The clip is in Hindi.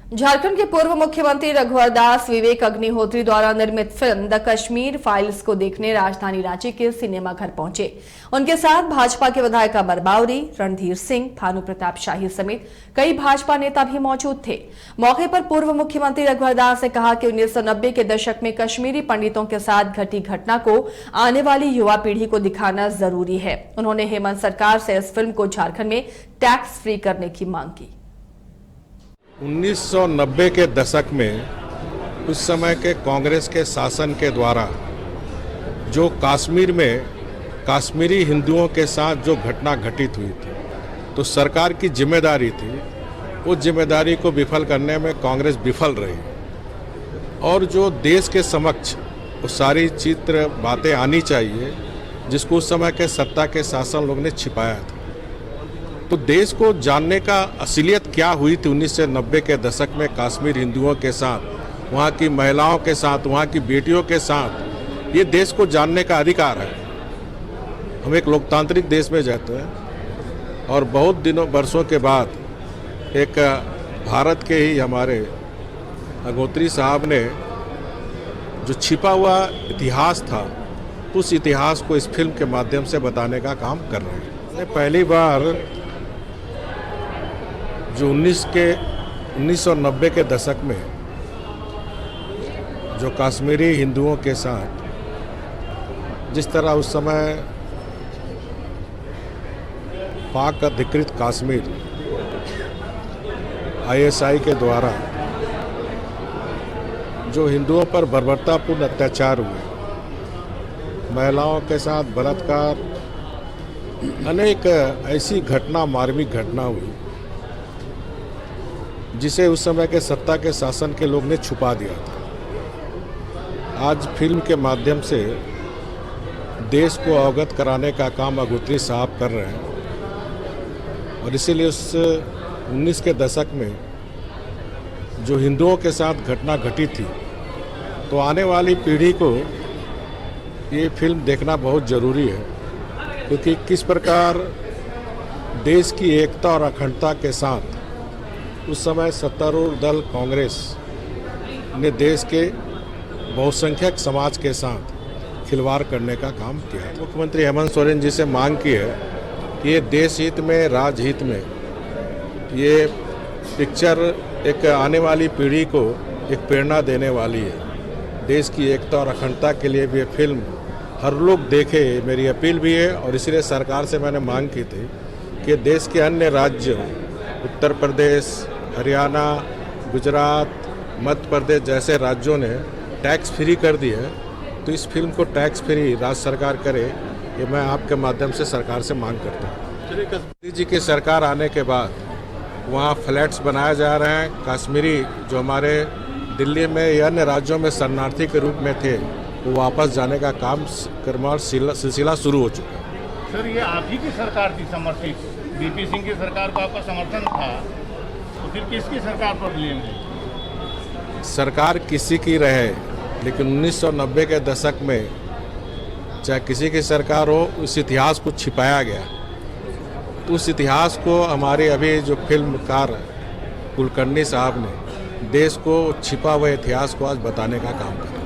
झारखंड के पूर्व मुख्यमंत्री रघुवर दास विवेक अग्निहोत्री द्वारा निर्मित फिल्म द कश्मीर फाइल्स को देखने राजधानी रांची के सिनेमा घर पहुंचे। उनके साथ भाजपा के विधायक अमर बावरी, रणधीर सिंह, भानु प्रताप शाही समेत कई भाजपा नेता भी मौजूद थे। मौके पर पूर्व मुख्यमंत्री रघुवर दास ने कहा कि 1990 के दशक में कश्मीरी पंडितों के साथ घटी घटना को आने वाली युवा पीढ़ी को दिखाना जरूरी है। उन्होंने हेमंत सरकार से इस फिल्म को झारखंड में टैक्स फ्री करने की मांग की। 1990 के दशक में उस समय के कांग्रेस के शासन के द्वारा जो कश्मीर में कश्मीरी हिंदुओं के साथ जो घटना घटित हुई थी, तो सरकार की जिम्मेदारी थी, उस जिम्मेदारी को विफल करने में कांग्रेस विफल रही और जो देश के समक्ष वो सारी चित्र बातें आनी चाहिए जिसको उस समय के सत्ता के शासन लोग ने छिपाया था। तो देश को जानने का असलियत क्या हुई थी 1990 के दशक में कश्मीर हिंदुओं के साथ, वहाँ की महिलाओं के साथ, वहाँ की बेटियों के साथ, ये देश को जानने का अधिकार है। हम एक लोकतांत्रिक देश में रहते हैं और बहुत वर्षों के बाद एक भारत के ही हमारे अग्निहोत्री साहब ने जो छिपा हुआ इतिहास था, उस इतिहास को इस फिल्म के माध्यम से बताने का काम कर रहे हैं। पहली बार जो 1990 के दशक में जो कश्मीरी हिंदुओं के साथ जिस तरह उस समय पाक अधिकृत कश्मीर ISI के द्वारा जो हिंदुओं पर बर्बरतापूर्ण अत्याचार हुए, महिलाओं के साथ बलात्कार, अनेक ऐसी घटना, मार्मिक घटना हुई जिसे उस समय के सत्ता के शासन के लोग ने छुपा दिया था। आज फिल्म के माध्यम से देश को अवगत कराने का काम अग्निहोत्री साहब कर रहे हैं और इसीलिए उस 19 के दशक में जो हिंदुओं के साथ घटना घटी थी, तो आने वाली पीढ़ी को ये फिल्म देखना बहुत ज़रूरी है, क्योंकि किस प्रकार देश की एकता और अखंडता के साथ उस समय सत्तारूढ़ दल कांग्रेस ने देश के बहुसंख्यक समाज के साथ खिलवाड़ करने का काम किया। मुख्यमंत्री हेमंत सोरेन जी से मांग की है कि ये देश हित में, राजहित में ये पिक्चर एक आने वाली पीढ़ी को एक प्रेरणा देने वाली है। देश की एकता और अखंडता के लिए भी ये फिल्म हर लोग देखे, मेरी अपील भी है। और इसीलिए सरकार से मैंने मांग की थी कि देश के अन्य राज्यों, उत्तर प्रदेश, हरियाणा, गुजरात, मध्य प्रदेश जैसे राज्यों ने टैक्स फ्री कर दी है, तो इस फिल्म को टैक्स फ्री राज्य सरकार करे, ये मैं आपके माध्यम से सरकार से मांग करता हूँ। मोदी जी की सरकार आने के बाद वहाँ फ्लैट्स बनाए जा रहे हैं। कश्मीरी जो हमारे दिल्ली में या अन्य राज्यों में शरणार्थी के रूप में थे, वो वापस जाने का काम सिलसिला शुरू हो चुका है। सर, ये आप ही की सरकार थी समर्थित, VP सिंह की सरकार को आपका समर्थन था, तो फिर किसकी सरकार पर ब्लेम है? सरकार किसी की रहे, लेकिन 1990 के दशक में चाहे किसी की सरकार हो, उस इतिहास को छिपाया गया। तो उस इतिहास को हमारे अभी जो फिल्मकार कुलकर्णी साहब ने देश को छिपा हुआ इतिहास को आज बताने का काम किया।